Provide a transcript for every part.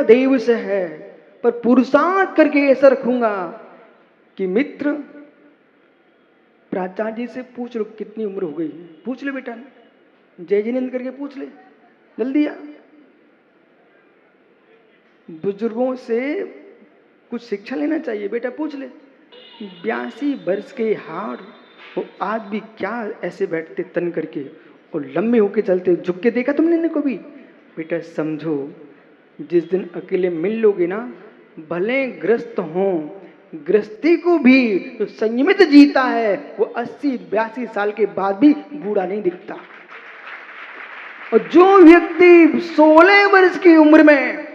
देव से है, पर पुरुषार्थ करके ऐसा रखूंगा कि मित्र प्राचार्य जी से पूछ लो कितनी उम्र हो गई है, पूछ ले बेटा, जय जिनेन्द्र करके पूछ ले, जल्दी आ। बुजुर्गों से कुछ शिक्षा लेना चाहिए बेटा, पूछ ले। 82 वर्ष के हाड़ वो आज भी क्या ऐसे बैठते तन करके और लंबे होके चलते, झुक के देखा तुमने इनको भी? बेटा समझो, जिस दिन अकेले मिल लोगे ना, भले ग्रस्त हों, गृहस्थी को भी जो संयमित जीता है वो 80-82 साल के बाद भी बूढ़ा नहीं दिखता। और जो व्यक्ति 16 वर्ष की उम्र में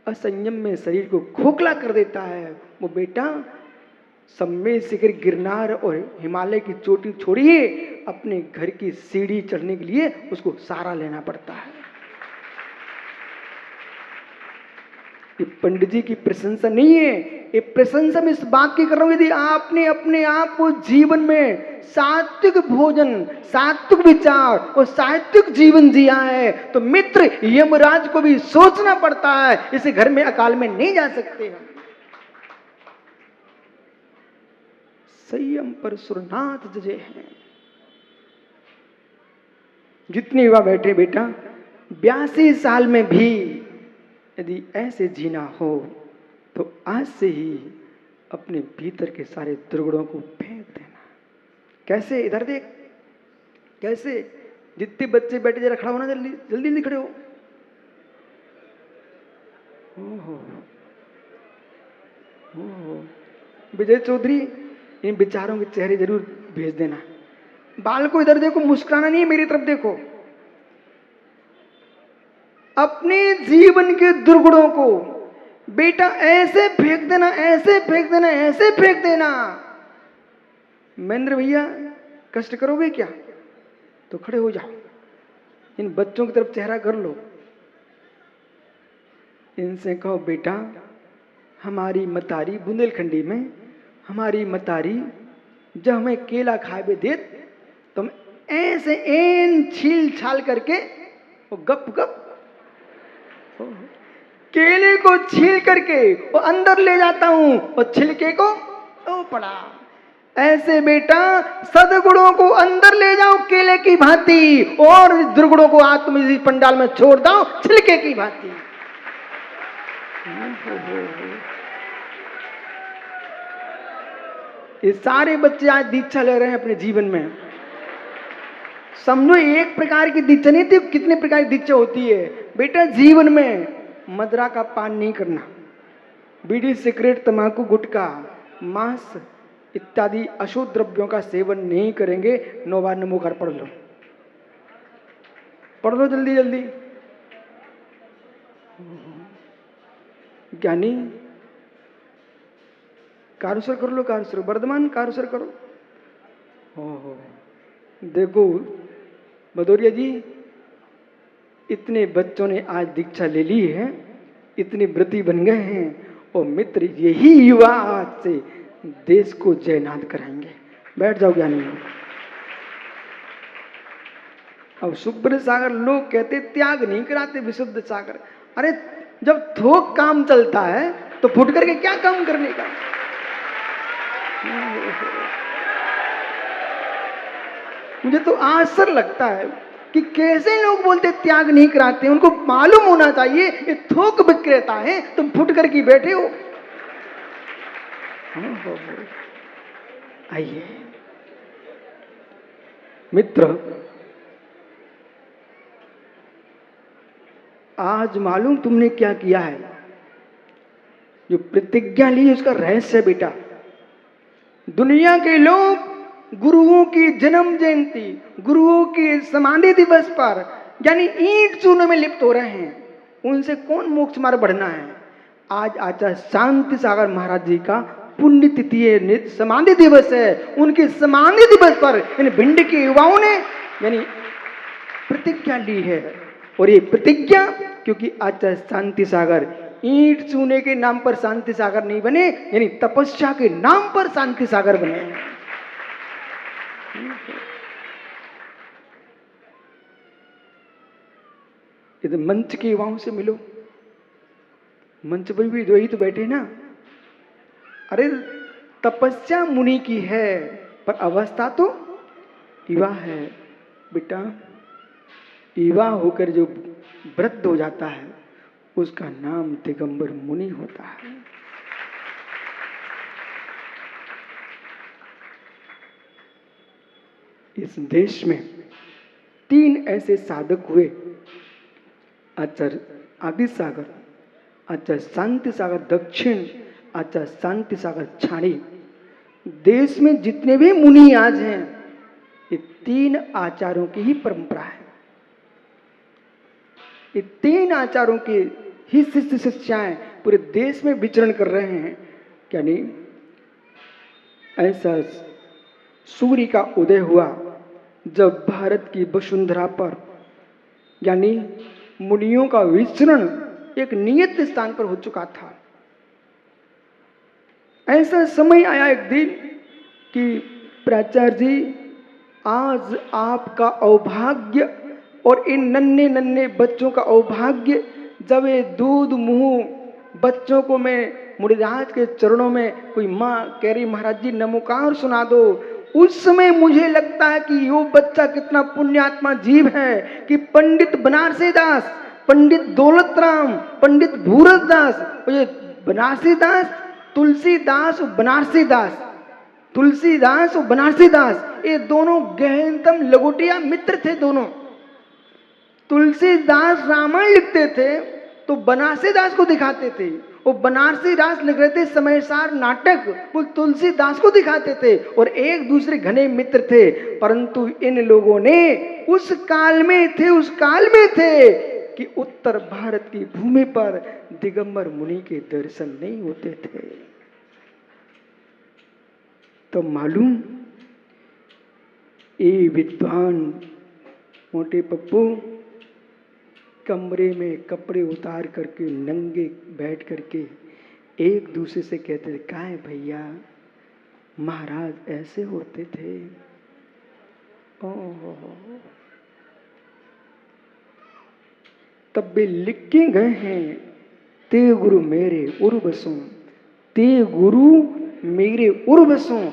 असंयम में शरीर को खोखला कर देता है, वो बेटा सम्मेद शिखर गिरनार और हिमालय की चोटी छोड़िए, अपने घर की सीढ़ी चढ़ने के लिए उसको सहारा लेना पड़ता है। ये पंडित जी की प्रशंसा नहीं है, ये प्रशंसा मैं इस बात की कर रहा हूं, यदि आपने अपने आप को जीवन में सात्विक भोजन, सात्विक विचार और सात्विक जीवन जिया है, तो मित्र यमराज को भी सोचना पड़ता है, इसे घर में अकाल में नहीं जा सकते हम। संयम पर सुरनाथ जजे हैं। जितने युवा बैठे बेटा, 82 साल में भी यदि ऐसे जीना हो तो आज से ही अपने भीतर के सारे दुर्गुणों को फेंक देना। कैसे? इधर देख, कैसे? जितने बच्चे बैठे जरा खड़ा होना, जल्दी जल्दी जल्दी खड़े हो। विजय चौधरी, इन विचारों के चेहरे जरूर भेज देना। बाल को इधर देखो, मुस्कुराना नहीं है, मेरी तरफ देखो। अपने जीवन के दुर्गुणों को बेटा ऐसे फेंक देना, ऐसे फेंक देना, ऐसे फेंक देना। महेंद्र भैया कष्ट करोगे क्या? तो खड़े हो जाओ, इन बच्चों की तरफ चेहरा कर लो, इनसे कहो बेटा हमारी मतारी बुंदेलखंडी में, हमारी मतारी जब हमें केला खाए दे तो हम ऐसे एन छील छाल करके वो गप गप केले को छील करके वो अंदर ले जाता हूं और छिलके को तो पड़ा। ऐसे बेटा सदगुणों को अंदर ले जाओ केले की भांति, और दुर्गुणों को आज तुम इसी पंडाल में छोड़ दो छिलके की भांति। ये सारे बच्चे आज दीक्षा ले रहे हैं अपने जीवन में। समझो एक प्रकार की दीक्षा नहीं थी, कितने प्रकार की दीक्षा होती है बेटा। जीवन में मदरा का पान नहीं करना, बीड़ी सिगरेट तंबाकू गुटखा मांस इत्यादि अशुद्ध द्रव्यों का सेवन नहीं करेंगे। 9 बार नमोकार पढ़ लो, पढ़ लो जल्दी जल्दी। ज्ञानी कारुसर कर लो, कारुसर वर्धमान कारुसर करो। ओहो देखो भदौरिया जी, इतने बच्चों ने आज दीक्षा ले ली है, इतने व्रती बन गए हैं, और मित्र यही युवा आज से देश को जयनाद कराएंगे। बैठ जाओ ज्ञानी। अब सुब्रत सागर लोग कहते त्याग नहीं कराते विशुद्ध सागर। अरे जब थोक काम चलता है तो फुट करके क्या काम करने का। मुझे तो आश्चर्य लगता है कि कैसे लोग बोलते त्याग नहीं कराते। उनको मालूम होना चाहिए ये थोक विक्रेता है, तुम फुट करके बैठे हो। आइए मित्र, आज मालूम तुमने क्या किया है? जो प्रतिज्ञा ली उसका रहस्य बेटा। दुनिया के लोग गुरुओं की जन्म जयंती, गुरुओं के समाधि दिवस पर यानी ईंट चूने में लिप्त हो रहे हैं। उनसे कौन मोक्ष मार्ग बढ़ना है? आज आचार्य शांति सागर महाराज जी का पुण्य तिथि है, समाधि दिवस है। उनके समाधि दिवस पर इन भिंड के युवाओं ने यानी प्रतिज्ञा ली है। और ये प्रतिज्ञा क्योंकि आचार्य शांति सागर ईंट चूने के नाम पर शांति सागर नहीं बने, यानी तपस्या के नाम पर शांति सागर बने। इधर मंच के युवाओं से मिलो, मंच पर भी वही तो बैठे ना। अरे तपस्या मुनि की है पर अवस्था तो युवा है बेटा। युवा होकर जो वृद्ध हो जाता है उसका नाम दिगंबर मुनि होता है। इस देश में 3 ऐसे साधक हुए, आचार्य आदि सागर, आचार्य शांति सागर दक्षिण, आचार्य शांति सागर छाणी। देश में जितने भी मुनि आज हैं ये 3 आचार्यों की ही परंपरा है। ये 3 आचार्यों के ही शिष्य शिष्याएं पूरे देश में विचरण कर रहे हैं। क्या नहीं, ऐसा सूर्य का उदय हुआ जब भारत की वसुंधरा पर, यानी मुनियों का विचरण एक नियत स्थान पर हो चुका था। ऐसा समय आया एक दिन कि प्राचार्य जी आज आपका औभाग्य और इन नन्हे नन्हे बच्चों का औभाग्य, जब ये दूध मुंह बच्चों को मैं मुनिराज के चरणों में कोई माँ कह रही महाराज जी नमोकार सुना दो, उस समय मुझे लगता है कि यो बच्चा कितना पुण्यात्मा जीव है कि पंडित बनारसी दास, पंडित दौलत राम, पंडित भूरत दास, और ये बनारसी दास, तुलसीदास और बनारसी दास, तुलसीदास और बनारसी दास, ये दोनों गहनतम लगोटिया मित्र थे दोनों। तुलसीदास रामायण लिखते थे तो बनारसी दास को दिखाते थे, और बनारसी दास लिख रहे थे समयसार नाटक, वो तुलसीदास को दिखाते थे, और एक दूसरे घने मित्र थे। परंतु इन लोगों ने उस काल में थे कि उत्तर भारत की भूमि पर दिगंबर मुनि के दर्शन नहीं होते थे। तो मालूम ये विद्वान मोटे पप्पू कमरे में कपड़े उतार करके नंगे बैठ करके एक दूसरे से कहते थे, क्या है भैया महाराज ऐसे होते थे। तब वे लिख के गए हैं, ते गुरु मेरे उर्वसों, ते गुरु मेरे उर्वसों,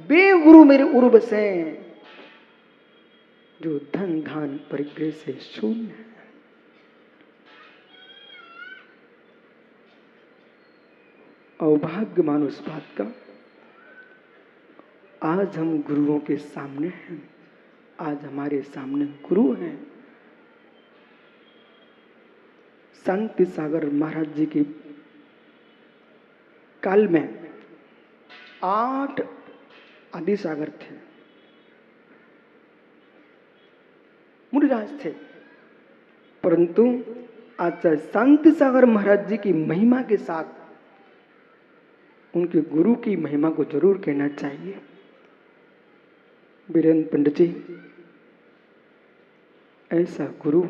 बे गुरु मेरे उर्वसें, जो धन धान परिग्रह से शून्य है। अभाग्य मानो इस बात का, आज हम गुरुओं के सामने हैं, आज हमारे सामने गुरु हैं। शांति सागर महाराज जी के काल में 8 आदि सागर थे, मुनिराज थे, परंतु आचार्य शांति सागर महाराज जी की महिमा के साथ उनके गुरु की महिमा को जरूर कहना चाहिए। वीरेंद्र पंडित जी ऐसा गुरु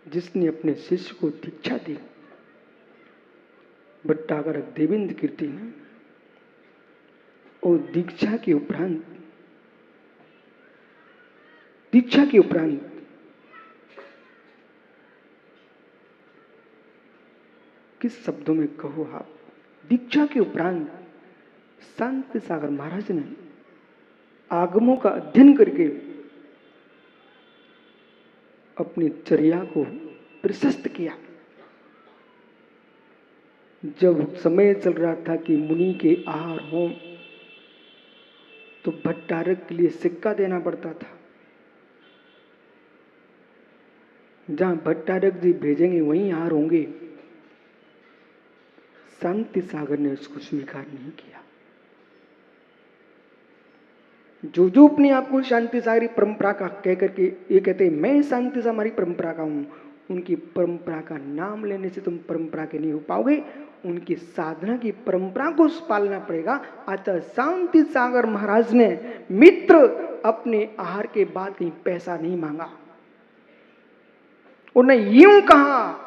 जिसने अपने शिष्य को दीक्षा दी, भट्टागर देवेंद्र कीर्ति ने, और दीक्षा के उपरांत किस शब्दों में कहो आप, दीक्षा के उपरांत शांति सागर महाराज ने आगमों का अध्ययन करके अपनी चर्या को प्रशस्त किया। जब समय चल रहा था कि मुनि के आहार हों तो भट्टारक के लिए सिक्का देना पड़ता था, जहां भट्टारक जी भेजेंगे वहीं आहार होंगे। शांति सागर ने उसको स्वीकार नहीं किया। जो अपने आप को शांति सागरी परंपरा का कह करके ये कहते हैं मैं शांति सागरी परंपरा का हूं, उनकी परंपरा का नाम लेने से तुम परंपरा के नहीं हो पाओगे, उनकी साधना की परंपरा को पालना पड़ेगा। आचार्य शांति सागर महाराज ने मित्र अपने आहार के बाद कहीं पैसा नहीं मांगा, उन्हें यूं कहा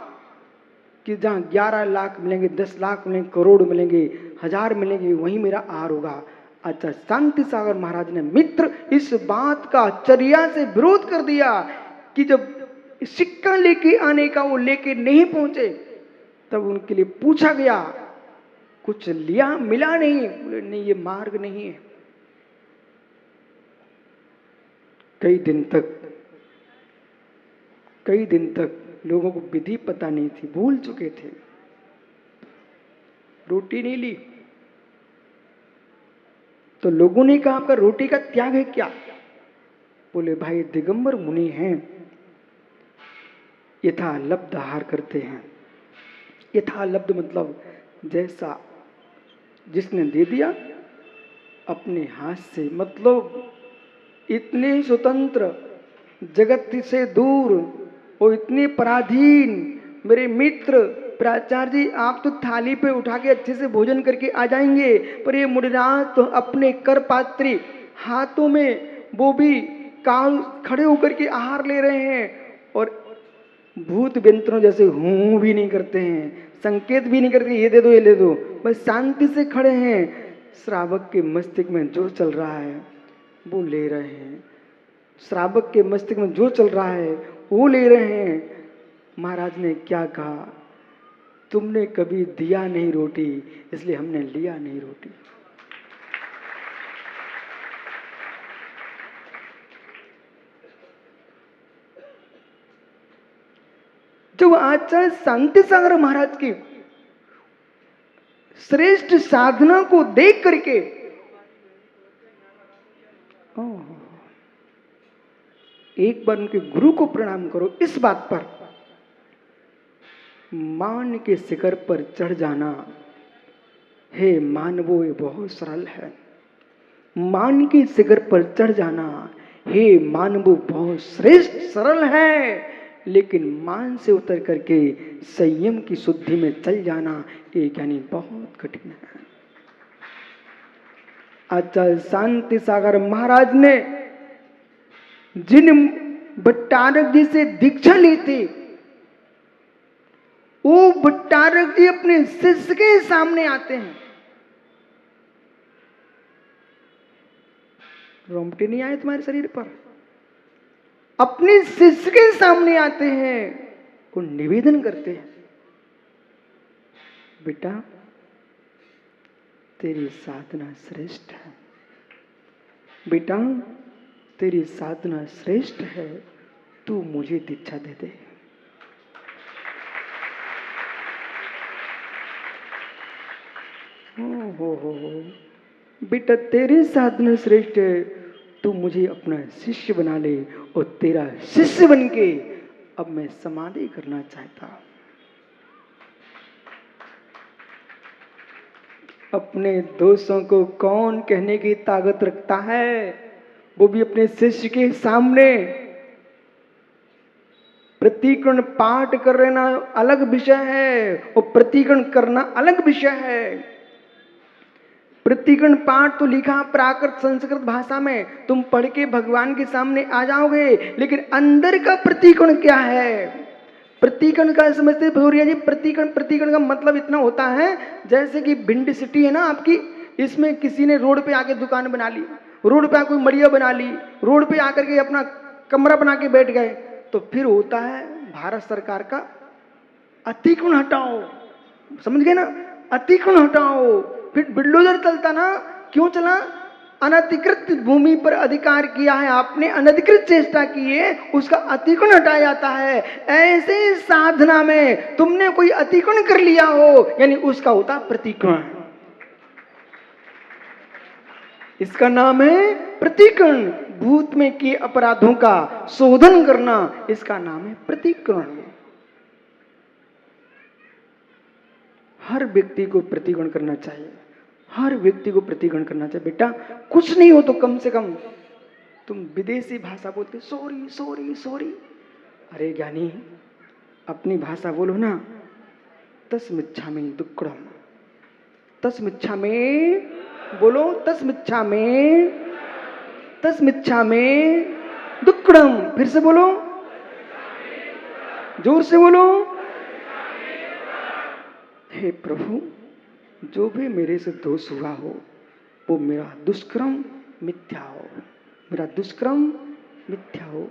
कि जहां 11 लाख मिलेंगे, 10 लाख मिलेंगे, करोड़ मिलेंगे, 1000 मिलेंगे, वहीं मेरा आहार होगा। अच्छा, शांति सागर महाराज ने मित्र इस बात का चर्या से विरोध कर दिया कि जब सिक्का लेके आने का वो लेके नहीं पहुंचे। तब उनके लिए पूछा गया, कुछ लिया? मिला नहीं। बोले नहीं, ये मार्ग नहीं है। कई दिन तक लोगों को विधि पता नहीं थी, भूल चुके थे। रोटी नहीं ली तो लोगों ने कहा आपका रोटी का त्याग है क्या? बोले भाई दिगंबर मुनि हैं, यथा लब्ध आहार करते हैं। यथा लब्ध मतलब जैसा जिसने दे दिया अपने हाथ से, मतलब इतने स्वतंत्र, जगत से दूर और इतने पराधीन। मेरे मित्र प्राचार्य जी, आप तो थाली पे उठा के अच्छे से भोजन करके आ जाएंगे, पर ये मुनिराज तो अपने कर पात्री हाथों में वो भी काल खड़े होकर के आहार ले रहे हैं और भूत व्यंतरों जैसे हूं भी नहीं करते हैं, संकेत भी नहीं करते ये दे दो ये ले दो, बस शांति से खड़े हैं। श्रावक के मस्तिष्क में जो चल रहा है वो ले रहे हैं। श्रावक के मस्तिष्क में जो चल रहा है वो ले रहे हैं। महाराज ने क्या कहा, तुमने कभी दिया नहीं रोटी, इसलिए हमने लिया नहीं रोटी। जो आचार्य शांति सागर महाराज की श्रेष्ठ साधना को देख करके एक बार उनके गुरु को प्रणाम करो इस बात पर, मान के शिखर पर चढ़ जाना हे मानवो ये बहुत सरल है। मान के शिखर पर चढ़ जाना हे मानवो बहुत श्रेष्ठ सरल है, लेकिन मान से उतर करके संयम की शुद्धि में चल जाना ये यानी बहुत कठिन है। आचार्य शांति सागर महाराज ने जिन भट्टारक जी से दीक्षा ली थी, वो भट्टारक जी अपने शिष्य के सामने आते हैं। रोमटे नहीं आए तुम्हारे शरीर पर? अपने शिष्य के सामने आते हैं, वो निवेदन करते हैं, बेटा तेरी साधना श्रेष्ठ है, बेटा तेरी साधना श्रेष्ठ है, तू मुझे दीक्षा दे दे। हो बेटा तेरी साधना श्रेष्ठ है, तू मुझे अपना शिष्य बना ले, और तेरा शिष्य बन के अब मैं समाधि करना चाहता। अपने दोषों को कौन कहने की ताकत रखता है, वो भी अपने शिष्य के सामने। प्रतिकरण पाठ कर लेना अलग विषय है और प्रतिकरण करना अलग विषय है। प्रतिकरण पाठ तो लिखा प्राकृत संस्कृत भाषा में, तुम पढ़ के भगवान के सामने आ जाओगे, लेकिन अंदर का प्रतिकरण क्या है? प्रतिकरण का समझते भौरिया जी, प्रतिकरण का मतलब इतना होता है जैसे कि भिंड सिटी है ना आपकी, इसमें किसी ने रोड पे आके दुकान बना ली, रोड पे आके मड़िया बना ली, रोड पे आकर के अपना कमरा बना के बैठ गए, तो फिर होता है भारत सरकार का अतिक्रमण हटाओ। समझ गए ना? अतिक्रमण हटाओ। फिर बिल्डोजर चलता ना, क्यों चला? अनधिकृत भूमि पर अधिकार किया है आपने, अनधिकृत चेष्टा की है, उसका अतिक्रमण हटाया जाता है। ऐसे साधना में तुमने कोई अतिक्रमण कर लिया हो, यानी उसका होता प्रतिक्रमण। इसका नाम है प्रतिक्रमण। भूत में किए अपराधों का शोधन करना, इसका नाम है प्रतिक्रमण। हर व्यक्ति को प्रतिक्रमण करना चाहिए, हर व्यक्ति को प्रतिक्रमण करना चाहिए। बेटा कुछ नहीं हो तो कम से कम तुम विदेशी भाषा बोलते सॉरी सॉरी सॉरी, अरे ज्ञानी अपनी भाषा बोलो ना। तस्मिच्छामि दुक्कडम, तस्मिच्छामि बोलो, तस्मिच्छामि दुक्कडम। फिर से बोलो, जोर से बोलो। हे प्रभु, जो भी मेरे से दोष हुआ हो वो मेरा दुष्कर्म मिथ्या हो, मेरा दुष्कर्म मिथ्या हो,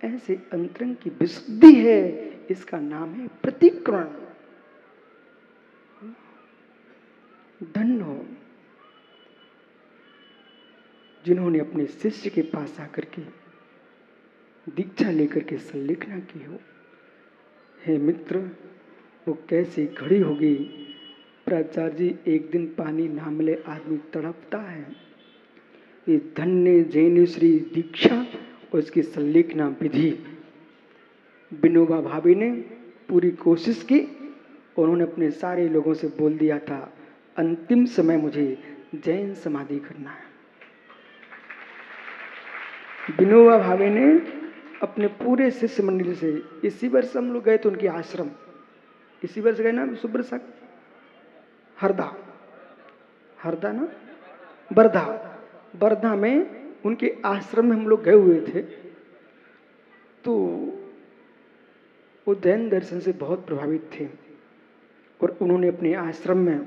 ऐसे अंतरंग की विशुद्धि है, इसका नाम है प्रतिक्रमण। धन्य हो जिन्होंने अपने शिष्य के पास आकर के दीक्षा लेकर के संलेखना की हो। हे मित्र, वो कैसी घड़ी होगी। प्राचार्य जी, एक दिन पानी ना मिले आदमी तड़पता है। ये धन्य जैन श्री दीक्षा और इसकी संलेखना विधि। विनोबा भावे ने पूरी कोशिश की, उन्होंने अपने सारे लोगों से बोल दिया था, अंतिम समय मुझे जैन समाधि करना है। विनोबा भावे ने अपने पूरे शिष्य मंडली से, इसी वर्ष हम लोग गए थे उनके आश्रम, इसी वर्ष गए ना सुब्रसाक, हरदा ना, बरधा में उनके आश्रम में हम लोग गए हुए थे। तो वो जैन दर्शन से बहुत प्रभावित थे और उन्होंने अपने आश्रम में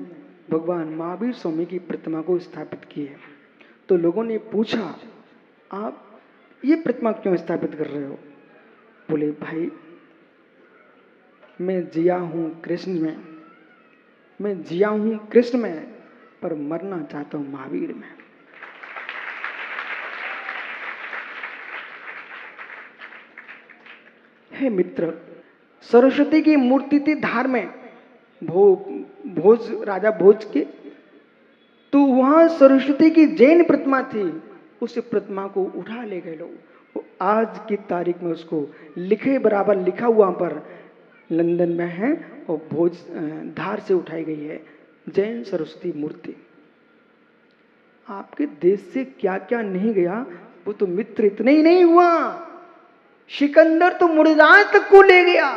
भगवान महावीर स्वामी की प्रतिमा को स्थापित किए। तो लोगों ने पूछा, आप ये प्रतिमा क्यों स्थापित कर रहे हो? बोले, भाई मैं जिया हूं कृष्ण में, पर मरना चाहता हूं महावीर में। हे मित्र, सरस्वती की मूर्ति थी धार में, भोज राजा भोज के, तो वहां सरस्वती की जैन प्रतिमा थी। उस प्रतिमा को उठा ले गए लोग। आज की तारीख में उसको लिखे बराबर लिखा हुआ पर लंदन में है और भोज धार से उठाई गई है जैन सरस्वती मूर्ति। आपके देश से क्या क्या नहीं गया, वो तो मित्र इतने ही नहीं हुआ, सिकंदर तो मुर्दाज तक को ले गया।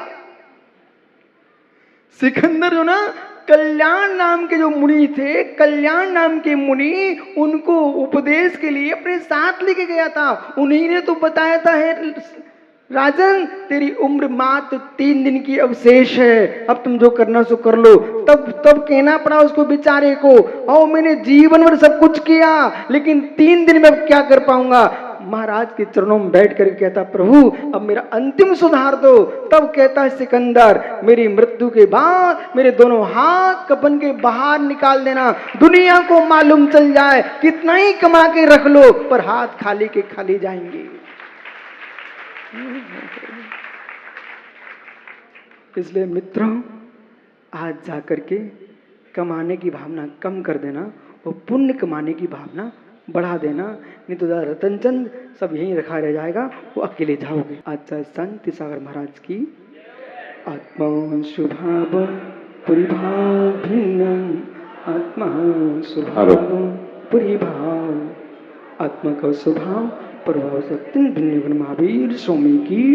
सिकंदर जो ना, कल्याण नाम के जो मुनि थे, कल्याण नाम के मुनि उनको उपदेश के लिए अपने साथ लेके गया था। उन्हीं ने तो बताया था, है राजन तेरी उम्र मात्र 3 दिन की अवशेष है, अब तुम जो करना सो कर लो। तब कहना पड़ा उसको बेचारे को, और मैंने जीवन भर सब कुछ किया लेकिन 3 दिन में अब क्या कर पाऊंगा। महाराज के चरणों में बैठ कर कहता, प्रभु अब मेरा अंतिम सुधार दो। तब कहता है सिकंदर, मेरी मृत्यु के बाद मेरे दोनों हाथ कफन के बाहर निकाल देना, दुनिया को मालूम चल जाए, कितना ही कमा के रख लो पर हाथ खाली के खाली जाएंगे। इसलिए मित्रों, आज जाकर के कमाने की भावना कम कर देना और पुण्य कमाने की भावना बढ़ा देना, नहीं तो रतनचंद सब यहीं रखा रह जाएगा, वो अकेले जाओगे। अच्छा, संत सागर महाराज की आत्मा स्वभाव परिभाव भिन्नम, आत्मा स्वभाव परिभाव, आत्मा का स्वभाव प्रभाव सत्य भिन्न महावीर स्वामी की